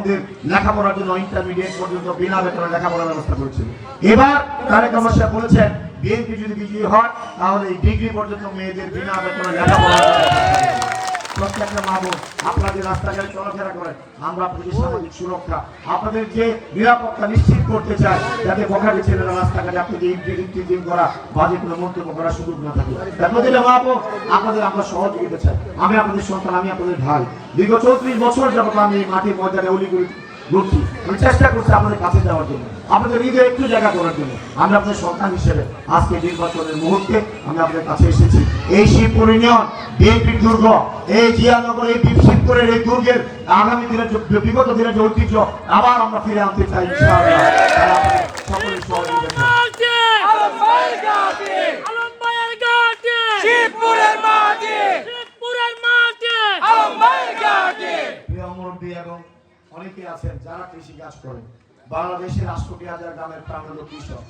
আমাদের লেখাপড়ার জন্য ইন্টারমিডিয়েট পর্যন্ত বিনা বেতনে লেখাপড়ার ব্যবস্থা করেছিল। এবার তারেক রহমান সাহেব বলেছেন বিএনপি যদি বিজয়ী হয় তাহলে এই ডিগ্রি পর্যন্ত মেয়েদের বিনা বেতনে লেখাপড়া। প্রত্যেকটা মা বোন আপনাদের রাস্তাঘাটে চলাফেরা করেন, আমরা আপনাদের সামাজিক সুরক্ষা আপনাদের যে নিরাপত্তা নিশ্চিত করতে চাই, যাতে বখাটে ছেলেরা রাস্তাঘাটে আপনাদের ইন্টিগ্রেটিং করা বাজে কোনো মন্তব্য করার সুযোগ না থাকে। প্রতিটা মা বোন আপনাদের আমরা সহযোগিতা চাই। আমি আপনাদের সন্তান, আমি আপনাদের ভাই। দীর্ঘ 34 বছর যাবত আমি এই মাটির ময়দানে অলিগুলি ঘুরছি, আমি চেষ্টা করছি আপনাদের কাছে যাওয়ার জন্য, আপনাদের হৃদয়ে একটু জায়গা করার জন্য। আমি আপনাদের সন্তান হিসেবে আজকে নির্বাচনের মুহূর্তে আমি আপনাদের কাছে এসেছি। এই শিবপুর ইউনিয়ন বিএনপির দুর্গ, এই জিয়ানগর, এই শিবপুরের এই দুর্গের আগামী দিনের বিগত দিনের যে ঐতিহ্য আবার আমরা ফিরে আনতে চাই ইনশাআল্লাহ। সকলের সহযোগিতা এবং অনেকে আছেন যারা কৃষি কাজ করেন। বাংলাদেশের 68,000 গ্রামের প্রাণীর কৃষক।